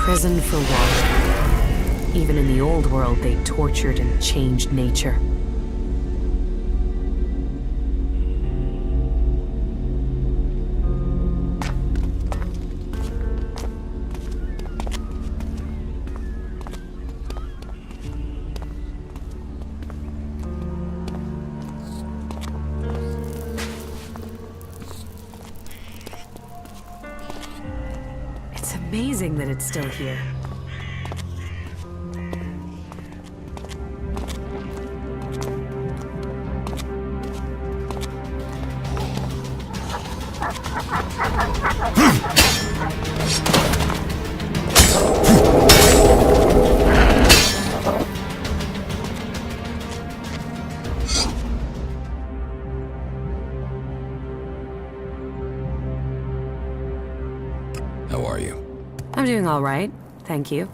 prison for water. Even in the old world, they tortured and changed nature. It's amazing that it's still here. How are you? I'm doing all right, thank you.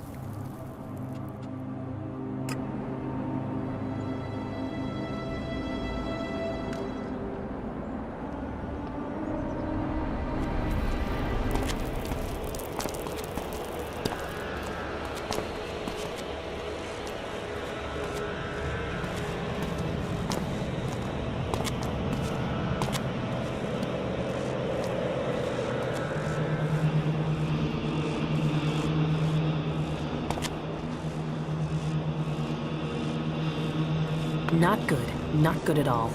Not good. Not good at all.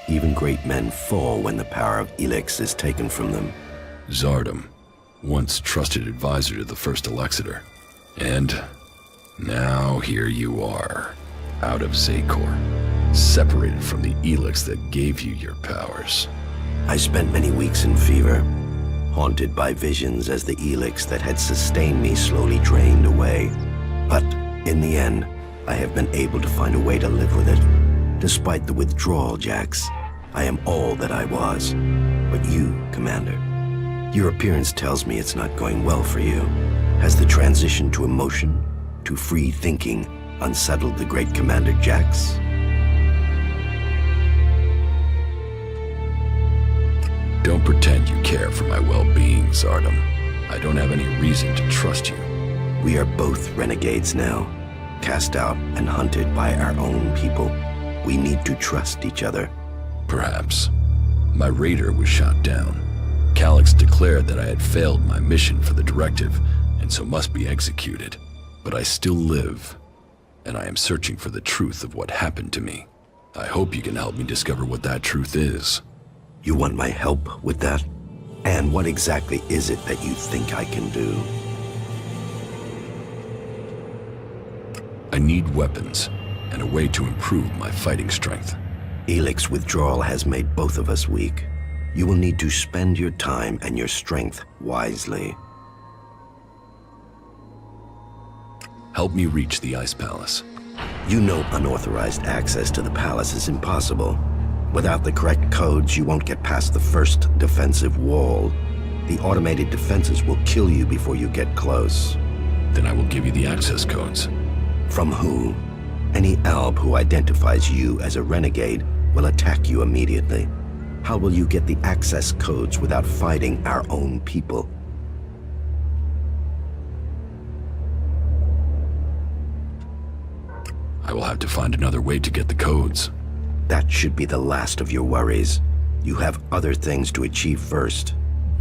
Even great men fall when the power of Elex is taken from them. Zardom, once trusted advisor to the first Elexetor. And now here you are, out of Zecor, separated from the Elex that gave you your powers. I spent many weeks in fever, haunted by visions as the Elex that had sustained me slowly drained away. But in the end, I have been able to find a way to live with it. Despite the withdrawal, Jax, I am all that I was. But you, Commander, your appearance tells me it's not going well for you. Has the transition to emotion, to free thinking, unsettled the great Commander Jax? Don't pretend you care for my well-being, Zardom. I don't have any reason to trust you. We are both renegades now, cast out and hunted by our own people. We need to trust each other. Perhaps. My raider was shot down. Calyx declared that I had failed my mission for the directive, and so must be executed. But I still live, and I am searching for the truth of what happened to me. I hope you can help me discover what that truth is. You want my help with that? And what exactly is it that you think I can do? I need weapons, and a way to improve my fighting strength. Elex withdrawal has made both of us weak. You will need to spend your time and your strength wisely. Help me reach the Ice Palace. You know unauthorized access to the palace is impossible. Without the correct codes, you won't get past the first defensive wall. The automated defenses will kill you before you get close. Then I will give you the access codes. From who? Any Alb who identifies you as a renegade will attack you immediately. How will you get the access codes without fighting our own people? I will have to find another way to get the codes. That should be the last of your worries. You have other things to achieve first.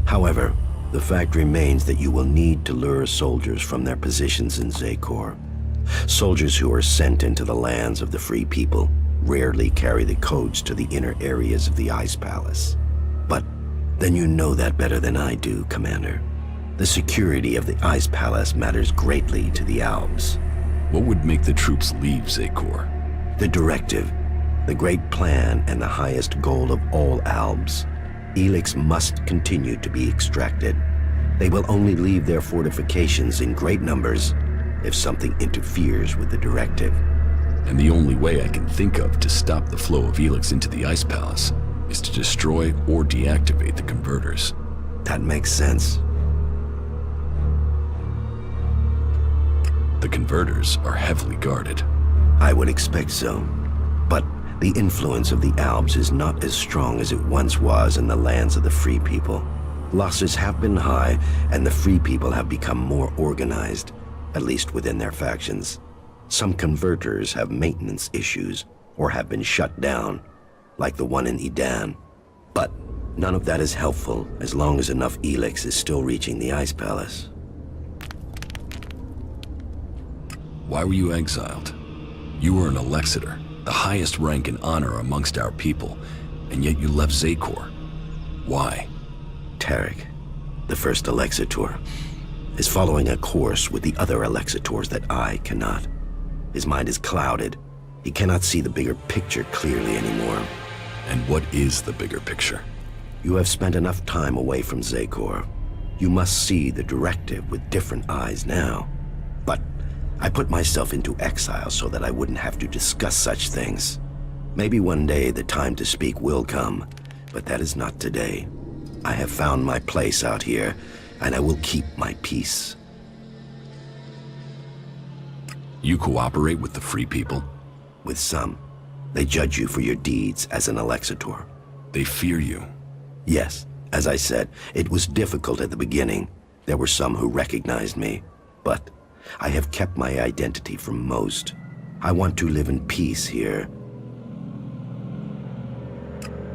However, the fact remains that you will need to lure soldiers from their positions in Zecor. Soldiers who are sent into the lands of the free people rarely carry the codes to the inner areas of the Ice Palace. But then you know that better than I do, Commander. The security of the Ice Palace matters greatly to the Albs. What would make the troops leave Zecor? The directive, the great plan, and the highest goal of all Albs. Elex must continue to be extracted. They will only leave their fortifications in great numbers if something interferes with the directive. And the only way I can think of to stop the flow of Elex into the Ice Palace is to destroy or deactivate the converters. That makes sense. The converters are heavily guarded. I would expect so. But the influence of the Alps is not as strong as it once was in the lands of the Free People. Losses have been high, and the Free People have become more organized, at least within their factions. Some converters have maintenance issues, or have been shut down, like the one in Edan. But none of that is helpful as long as enough Elex is still reaching the Ice Palace. Why were you exiled? You were an Elexetor, the highest rank and honor amongst our people, and yet you left Zecor. Why? Tarek, the first Elexetor, is following a course with the other Elexetors that I cannot. His mind is clouded. He cannot see the bigger picture clearly anymore. And what is the bigger picture? You have spent enough time away from Zecor. You must see the directive with different eyes now. But I put myself into exile so that I wouldn't have to discuss such things. Maybe one day the time to speak will come, but that is not today. I have found my place out here, and I will keep my peace. You cooperate with the Free People? With some. They judge you for your deeds as an Elexetor. They fear you? Yes. As I said, it was difficult at the beginning. There were some who recognized me, but I have kept my identity from most. I want to live in peace here.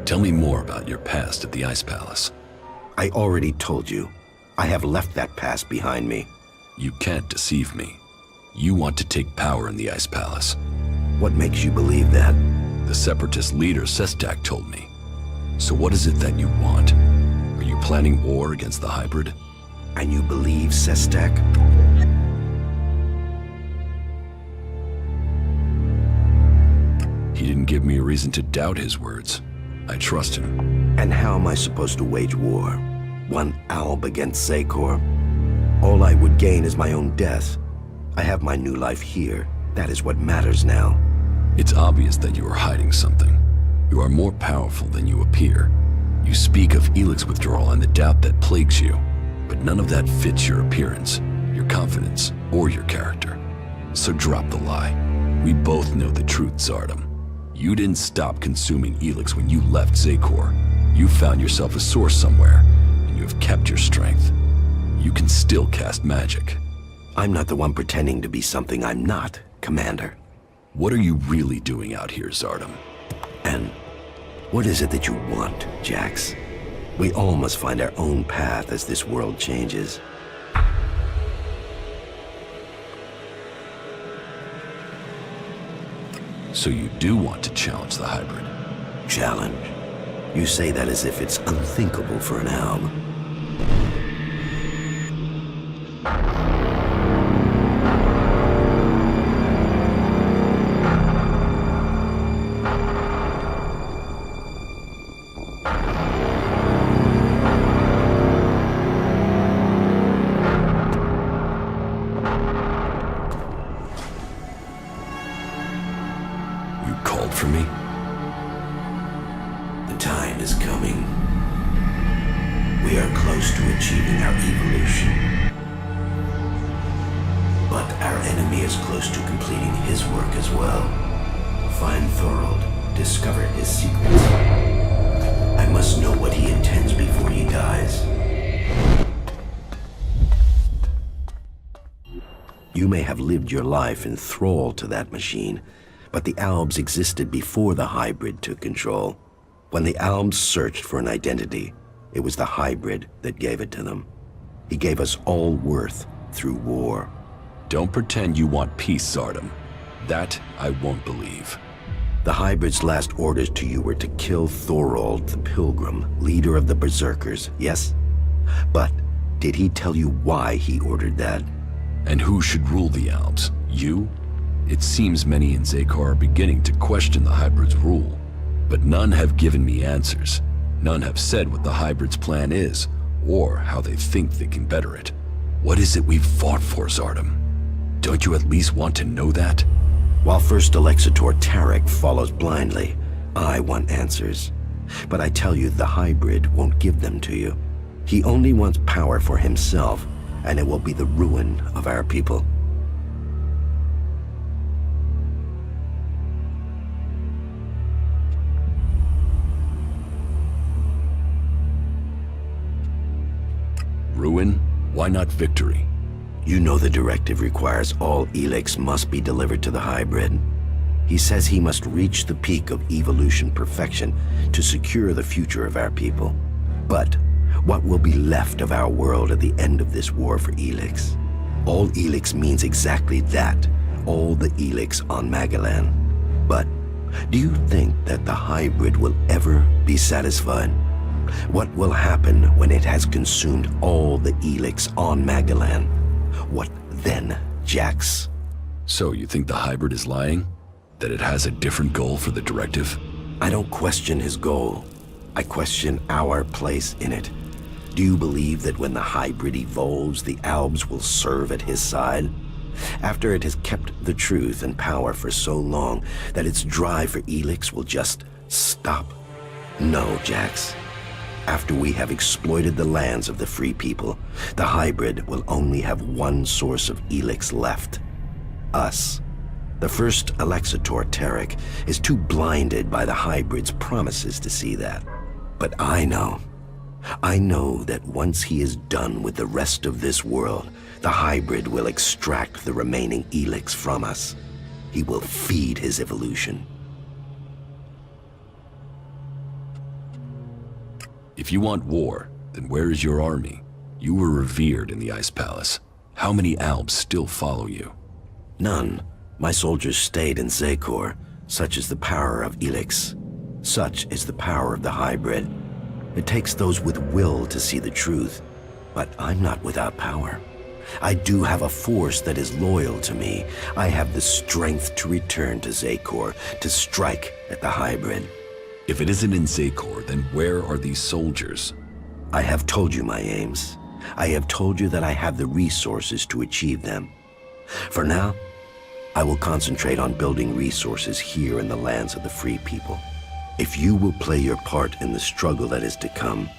Tell me more about your past at the Ice Palace. I already told you. I have left that past behind me. You can't deceive me. You want to take power in the Ice Palace. What makes you believe that? The Separatist leader, Sestak, told me. So what is it that you want? Are you planning war against the hybrid? And you believe Sestak? He didn't give me a reason to doubt his words. I trust him. And how am I supposed to wage war? One Alb against Zecor? All I would gain is my own death. I have my new life here. That is what matters now. It's obvious that you are hiding something. You are more powerful than you appear. You speak of Elex withdrawal and the doubt that plagues you, but none of that fits your appearance, your confidence, or your character. So drop the lie. We both know the truth, Zardom. You didn't stop consuming Elex when you left Zecor. You found yourself a source somewhere, and you have kept your strength. You can still cast magic. I'm not the one pretending to be something I'm not, Commander. What are you really doing out here, Zardom? And what is it that you want, Jax? We all must find our own path as this world changes. So you do want to challenge the hybrid? Challenge? You say that as if it's unthinkable for an Alb. For me? The time is coming. We are close to achieving our evolution. But our enemy is close to completing his work as well. Find Thorold, discover his secrets. I must know what he intends before he dies. You may have lived your life in thrall to that machine, but the Albs existed before the hybrid took control. When the Albs searched for an identity, it was the hybrid that gave it to them. He gave us all worth through war. Don't pretend you want peace, Zardom. That I won't believe. The hybrid's last orders to you were to kill Thorold the Pilgrim, leader of the Berserkers, yes? But did he tell you why he ordered that? And who should rule the Albs? You? It seems many in Zecor are beginning to question the hybrid's rule, but none have given me answers. None have said what the hybrid's plan is, or how they think they can better it. What is it we've fought for, Zardom? Don't you at least want to know that? While First Elexetor Tarek follows blindly, I want answers. But I tell you, the hybrid won't give them to you. He only wants power for himself, and it will be the ruin of our people. Why not victory? You know the directive requires all Elex must be delivered to the hybrid. He says he must reach the peak of evolution perfection to secure the future of our people. But what will be left of our world at the end of this war for Elex? All Elex means exactly that, all the Elex on Magellan. But do you think that the hybrid will ever be satisfied? What will happen when it has consumed all the Elex on Magellan? What then, Jax? So you think the hybrid is lying? That it has a different goal for the directive? I don't question his goal. I question our place in it. Do you believe that when the hybrid evolves, the Albs will serve at his side? After it has kept the truth and power for so long that its drive for Elex will just stop? No, Jax. After we have exploited the lands of the free people, the hybrid will only have one source of Elex left. Us. The first Elexetor, Tarek, is too blinded by the hybrid's promises to see that. But I know that once he is done with the rest of this world, the hybrid will extract the remaining Elex from us. He will feed his evolution. If you want war, then where is your army? You were revered in the Ice Palace. How many Albs still follow you? None. My soldiers stayed in Zekor. Such is the power of Elex. Such is the power of the hybrid. It takes those with will to see the truth. But I'm not without power. I do have a force that is loyal to me. I have the strength to return to Zekor, to strike at the hybrid. If it isn't in Zekor, then where are these soldiers? I have told you my aims. I have told you that I have the resources to achieve them. For now, I will concentrate on building resources here in the lands of the free people. If you will play your part in the struggle that is to come,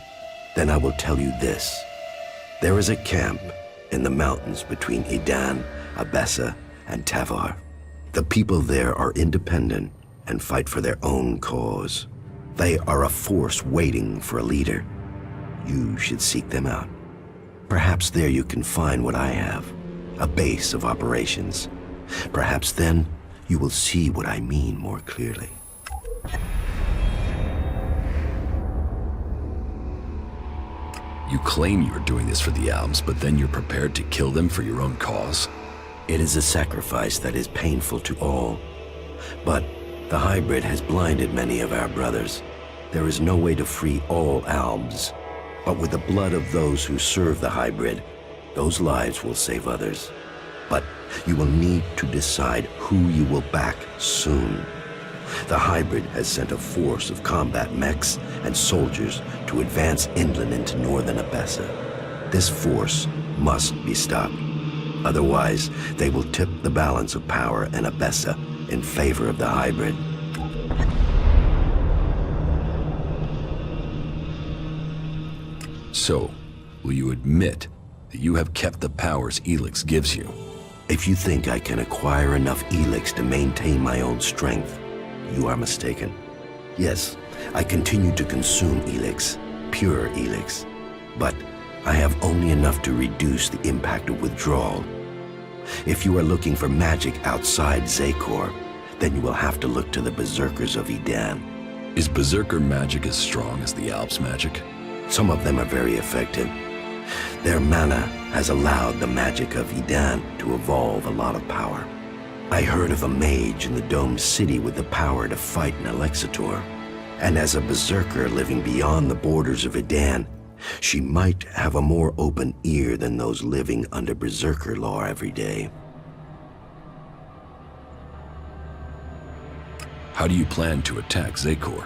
then I will tell you this. There is a camp in the mountains between Idan, Abessa, and Tavar. The people there are independent and fight for their own cause. They are a force waiting for a leader. You should seek them out. Perhaps there you can find what I have, a base of operations. Perhaps then you will see what I mean more clearly. You claim you're doing this for the Albs, but then you're prepared to kill them for your own cause? It is a sacrifice that is painful to all. But the hybrid has blinded many of our brothers. There is no way to free all Albs. But with the blood of those who serve the hybrid, those lives will save others. But you will need to decide who you will back soon. The hybrid has sent a force of combat mechs and soldiers to advance inland into northern Abessa. This force must be stopped. Otherwise, they will tip the balance of power in Abessa in favor of the hybrid. So, will you admit that you have kept the powers Elex gives you? If you think I can acquire enough Elex to maintain my own strength, you are mistaken. Yes, I continue to consume Elex, pure Elex, but I have only enough to reduce the impact of withdrawal. If you are looking for magic outside Zekor, then you will have to look to the Berserkers of Idan. Is Berserker magic as strong as the Albs magic? Some of them are very effective. Their mana has allowed the magic of Idan to evolve a lot of power. I heard of a mage in the domed city with the power to fight an Elexetor. And as a berserker living beyond the borders of Idan, she might have a more open ear than those living under berserker law every day. How do you plan to attack Zekor?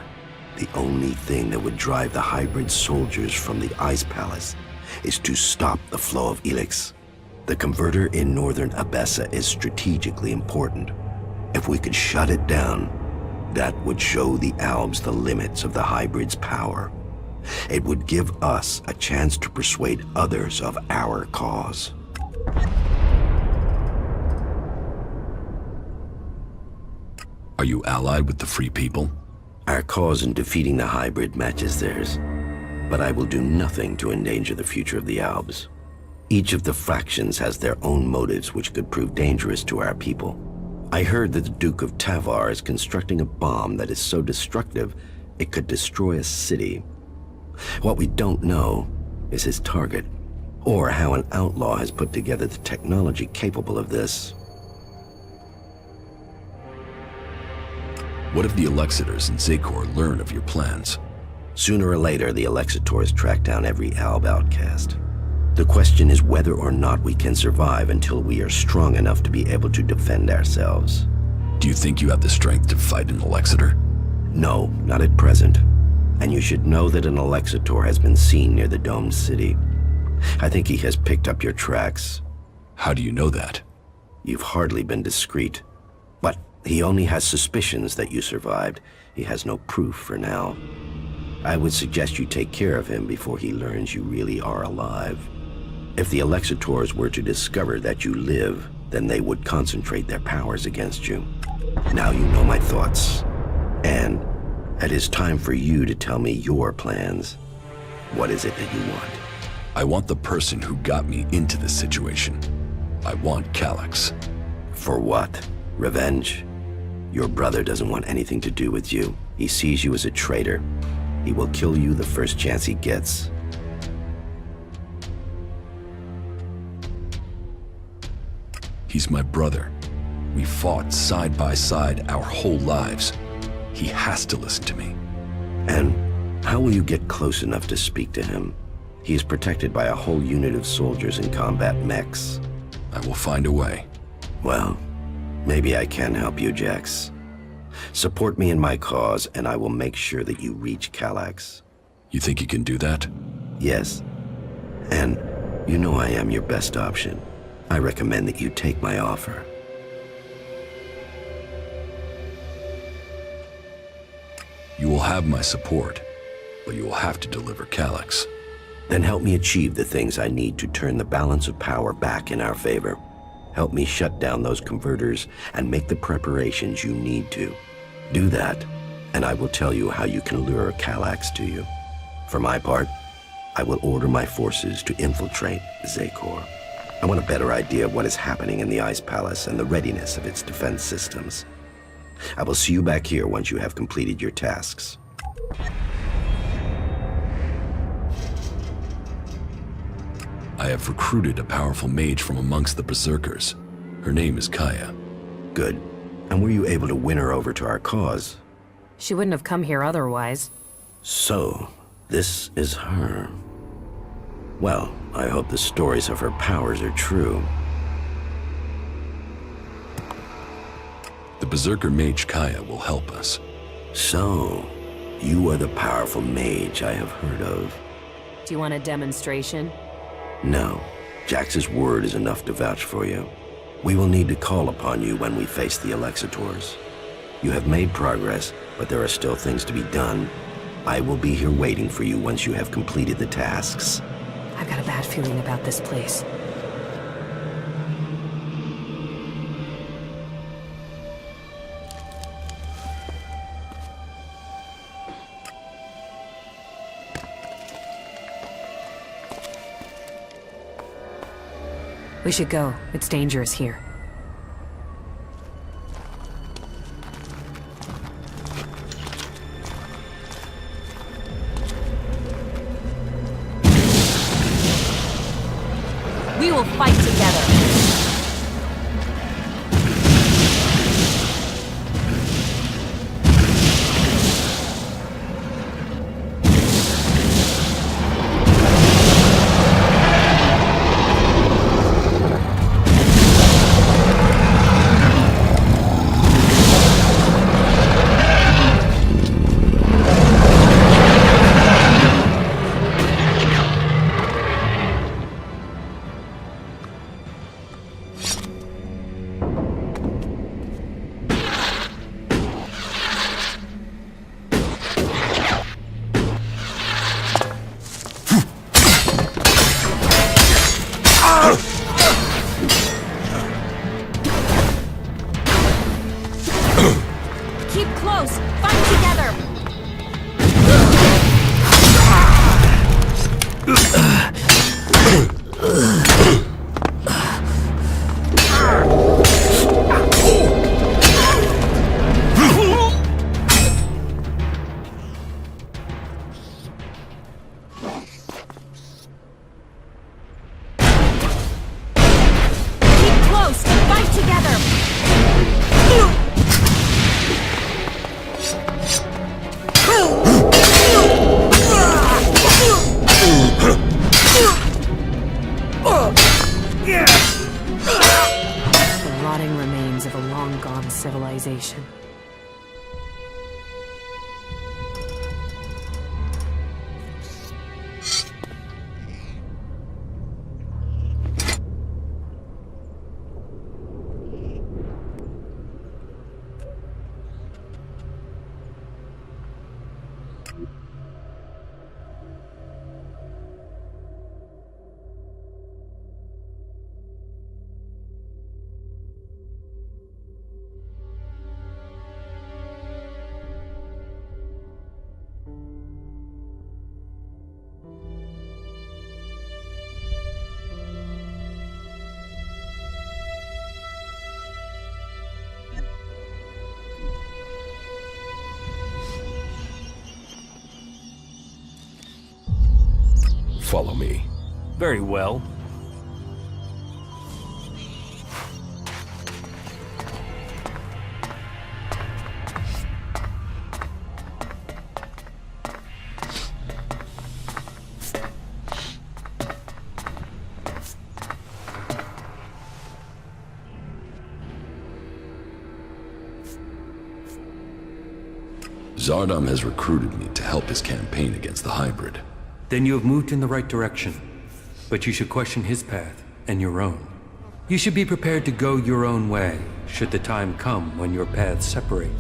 The only thing that would drive the hybrid soldiers from the Ice Palace is to stop the flow of Elex. The converter in northern Abessa is strategically important. If we could shut it down, that would show the Albs the limits of the hybrid's power. It would give us a chance to persuade others of our cause. Are you allied with the Free People? Our cause in defeating the hybrid matches theirs, but I will do nothing to endanger the future of the Albs. Each of the factions has their own motives which could prove dangerous to our people. I heard that the Duke of Tavar is constructing a bomb that is so destructive it could destroy a city. What we don't know is his target, or how an outlaw has put together the technology capable of this. What if the Elexetors and Zakor learn of your plans? Sooner or later, the Elexetors track down every Alb outcast. The question is whether or not we can survive until we are strong enough to be able to defend ourselves. Do you think you have the strength to fight an Elexetor? No, not at present. And you should know that an Elexetor has been seen near the domed city. I think he has picked up your tracks. How do you know that? You've hardly been discreet. But he only has suspicions that you survived. He has no proof for now. I would suggest you take care of him before he learns you really are alive. If the Elexetors were to discover that you live, then they would concentrate their powers against you. Now you know my thoughts. And it is time for you to tell me your plans. What is it that you want? I want the person who got me into this situation. I want Calyx. For what? Revenge? Your brother doesn't want anything to do with you. He sees you as a traitor. He will kill you the first chance he gets. He's my brother. We fought side by side our whole lives. He has to listen to me. And how will you get close enough to speak to him? He is protected by a whole unit of soldiers in combat mechs. I will find a way. Well, maybe I can help you, Jax. Support me in my cause, and I will make sure that you reach Calyx. You think you can do that? Yes. And you know I am your best option. I recommend that you take my offer. You will have my support, but you will have to deliver Calyx. Then help me achieve the things I need to turn the balance of power back in our favor. Help me shut down those converters and make the preparations you need to. Do that, and I will tell you how you can lure Calyx to you. For my part, I will order my forces to infiltrate Zakor. I want a better idea of what is happening in the Ice Palace and the readiness of its defense systems. I will see you back here once you have completed your tasks. I have recruited a powerful mage from amongst the Berserkers. Her name is Kaya. Good. And were you able to win her over to our cause? She wouldn't have come here otherwise. So, this is her. Well, I hope the stories of her powers are true. The Berserker mage Kaya will help us. So, you are the powerful mage I have heard of. Do you want a demonstration? No. Jax's word is enough to vouch for you. We will need to call upon you when we face the Elexetors. You have made progress, but there are still things to be done. I will be here waiting for you once you have completed the tasks. I've got a bad feeling about this place. We should go. It's dangerous here. We will fight together. Keep close! Fight together! salvation. Follow me. Very well. Zardom has recruited me to help his campaign against the hybrid. Then you have moved in the right direction. But you should question his path and your own. You should be prepared to go your own way, should the time come when your paths separate.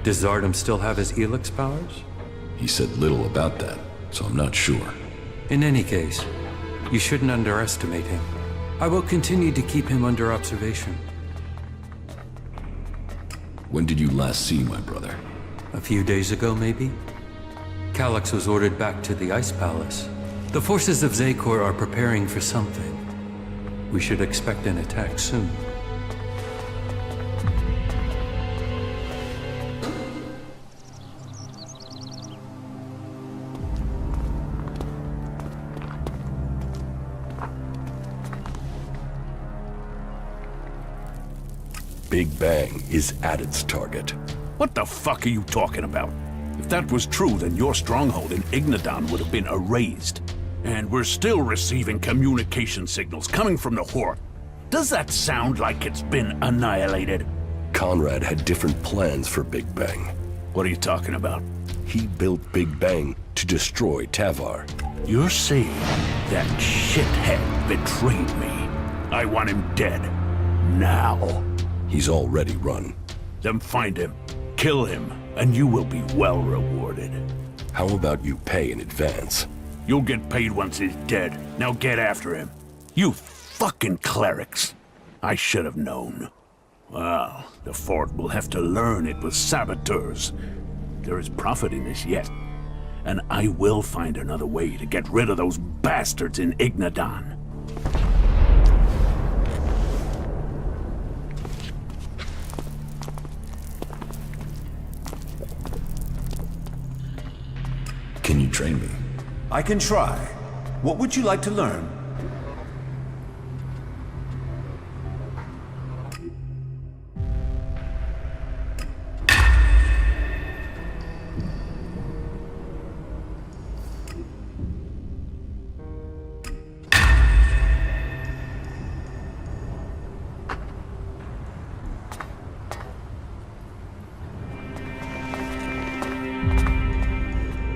Does Zardom still have his Elex powers? He said little about that, so I'm not sure. In any case, you shouldn't underestimate him. I will continue to keep him under observation. When did you last see my brother? A few days ago, maybe? Calyx was ordered back to the Ice Palace. The forces of Zakor are preparing for something. We should expect an attack soon. Big Bang is at its target. What the fuck are you talking about? If that was true, then your stronghold in Ignadon would have been erased. And we're still receiving communication signals coming from the Horde. Does that sound like it's been annihilated? Conrad had different plans for Big Bang. What are you talking about? He built Big Bang to destroy Tavar. You're saying that shithead betrayed me. I want him dead. Now. He's already run. Then find him, kill him, and you will be well rewarded. How about you pay in advance? You'll get paid once he's dead. Now get after him. You fucking clerics. I should have known. Well, the fort will have to learn it was saboteurs. There is profit in this yet. And I will find another way to get rid of those bastards in Ignadon. Can you train me? I can try. What would you like to learn?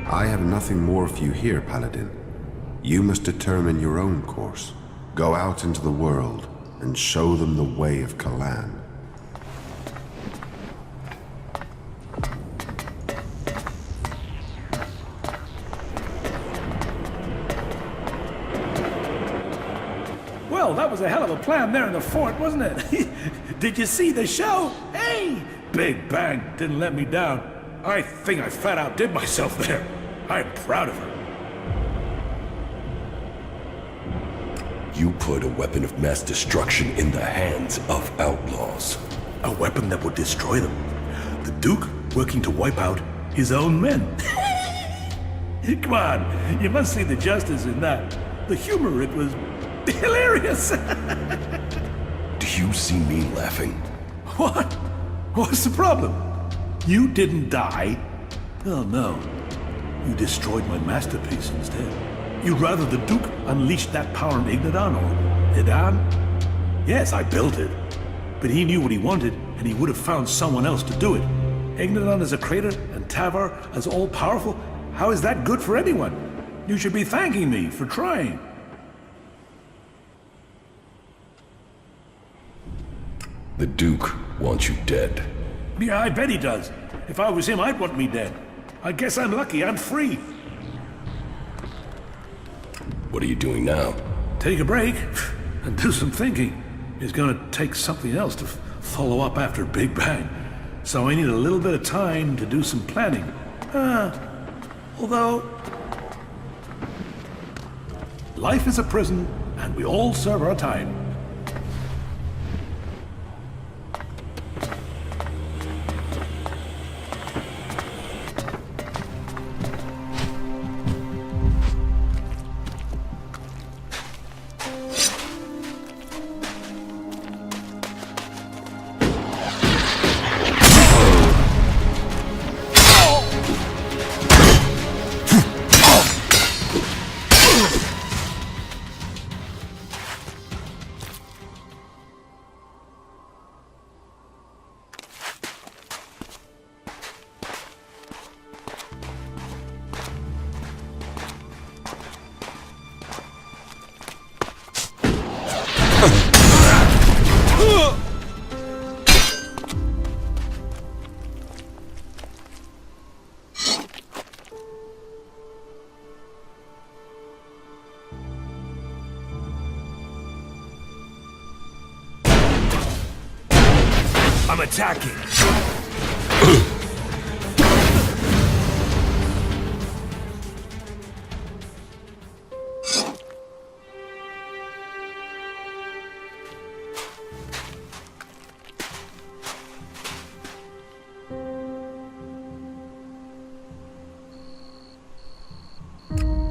I have nothing more for you here, Paladin. You must determine your own course. Go out into the world and show them the way of Kalan. Well, that was a hell of a plan there in the fort, wasn't it? Did you see the show? Hey! Big Bang didn't let me down. I think I flat out did myself there. I'm proud of her. You put a weapon of mass destruction in the hands of outlaws. A weapon that would destroy them. The Duke working to wipe out his own men. Come on, you must see the justice in that. The humor, it was hilarious. Do you see me laughing? What? What's the problem? You didn't die? Oh no. You destroyed my masterpiece instead. You'd rather the Duke unleashed that power on Ignadon or Idan? Yes, I built it. But he knew what he wanted, and he would have found someone else to do it. Igniton as a traitor and Tavar as all-powerful? How is that good for anyone? You should be thanking me for trying. The Duke wants you dead. Yeah, I bet he does. If I was him, I'd want me dead. I guess I'm lucky. I'm free. What are you doing now? Take a break and do some thinking. It's gonna take something else to follow up after Big Bang. So I need a little bit of time to do some planning. Although... life is a prison, and we all serve our time. I'm attacking.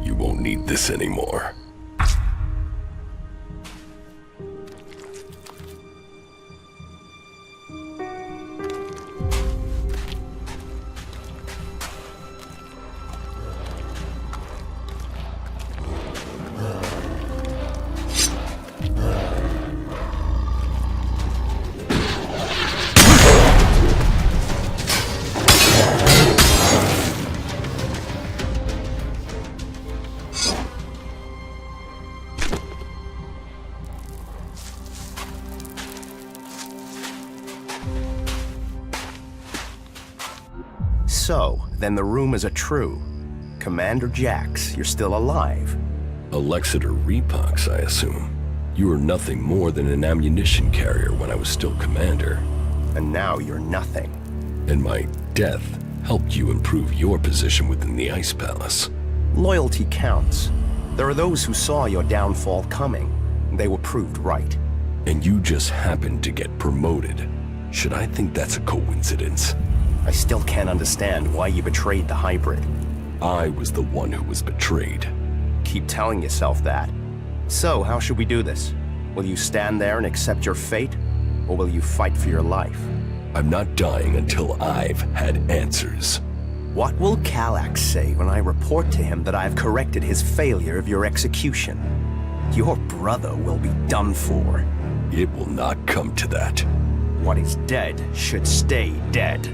You won't need this anymore. So, then the rumors are true. Commander Jax, you're still alive. Elexetor Repox, I assume. You were nothing more than an ammunition carrier when I was still commander. And now you're nothing. And my death helped you improve your position within the Ice Palace. Loyalty counts. There are those who saw your downfall coming. They were proved right. And you just happened to get promoted. Should I think that's a coincidence? I still can't understand why you betrayed the hybrid. I was the one who was betrayed. Keep telling yourself that. So, how should we do this? Will you stand there and accept your fate? Or will you fight for your life? I'm not dying until I've had answers. What will Calax say when I report to him that I've corrected his failure of your execution? Your brother will be done for. It will not come to that. What is dead should stay dead.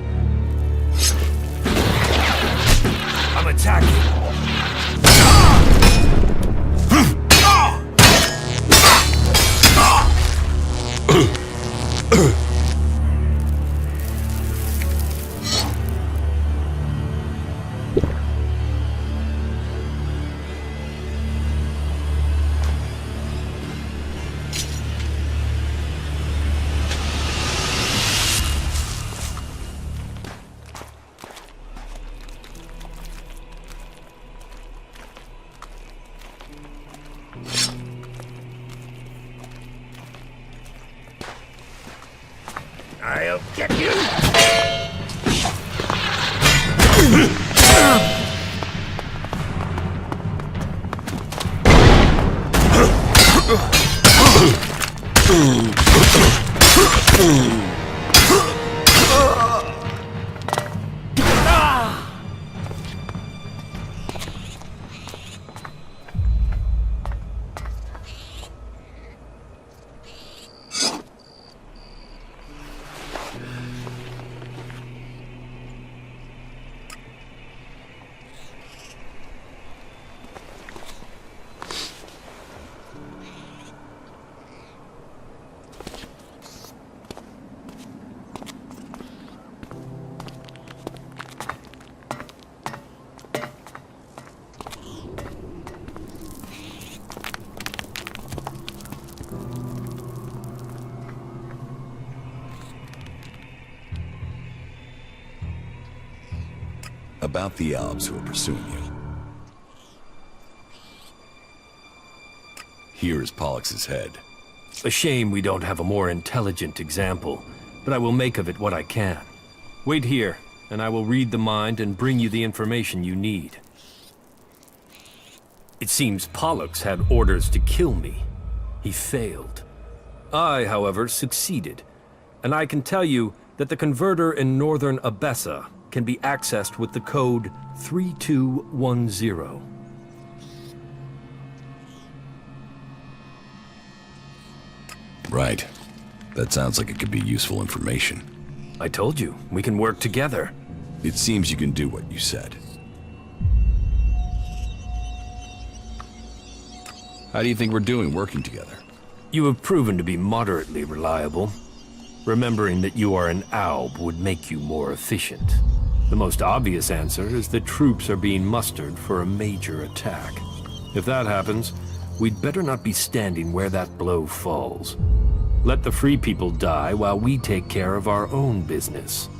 I'm attacking. I'll get you! About the Albs who are pursuing you. Here is Pollux's head. A shame we don't have a more intelligent example, but I will make of it what I can. Wait here, and I will read the mind and bring you the information you need. It seems Pollux had orders to kill me. He failed. I, however, succeeded, and I can tell you that the converter in northern Abessa can be accessed with the code 3210. Right. That sounds like it could be useful information. I told you, we can work together. It seems you can do what you said. How do you think we're doing working together? You have proven to be moderately reliable. Remembering that you are an Alb would make you more efficient. The most obvious answer is that troops are being mustered for a major attack. If that happens, we'd better not be standing where that blow falls. Let the free people die while we take care of our own business.